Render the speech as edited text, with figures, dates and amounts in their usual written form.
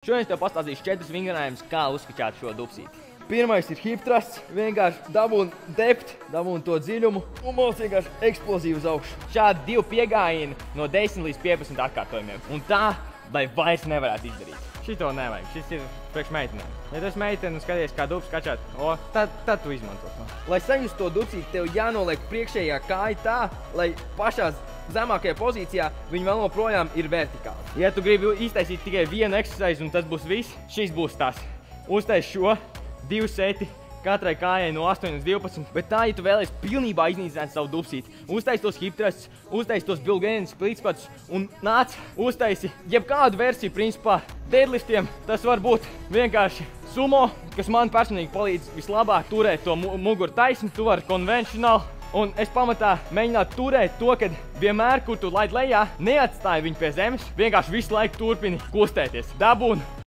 Šodien es tev pastāstīšu 4 vingrinājumus, kā uzskačāt šo dupsīti. Pirmais ir hip thrusts, vienkārši dabūn depth, dabūn to dziļumu un mums vienkārši eksplozīvi uz augšu. Šādi 2 piegājieni no 10 līdz 15 atkārtojumiem. Un tā, lai vairs nevarētu izdarīt. Šito nevajag, šis ir priekš meitenēm. Ja tu esi meitene un skaties, kā dupsi kačāt, tad tu izmanto to. Lai saņemtu to dupsīti, tev jānoliek priekšējā kāja tā, lai pašā zemākajā pozīcijā viņi vēl joprojām ir vertikāli. Ja tu gribi iztaisīt tikai vienu exercise un tas būs viss, šis būs tas. Uztais šo 2 seti katrai kājai no 8 līdz 12, bet tā, ja tu vēlies pilnībā iznīcināt savu dupsīti, uztais tos hip thrusts, uztais tos Bulgarian split squats un nāc, uztaisi jebkādu versiju, principā, deadliftiem. Tas var būt vienkārši sumo, kas man personīgi palīdz vislabāk turēt to muguru taisni, tu vari konvencionāli. Un es pamatā mēģinātu turēt to, kad vienmēr, kur tu laid lejā, neatstāji viņu pie zemes, vienkārši visu laiku turpini kustēties. Dabūn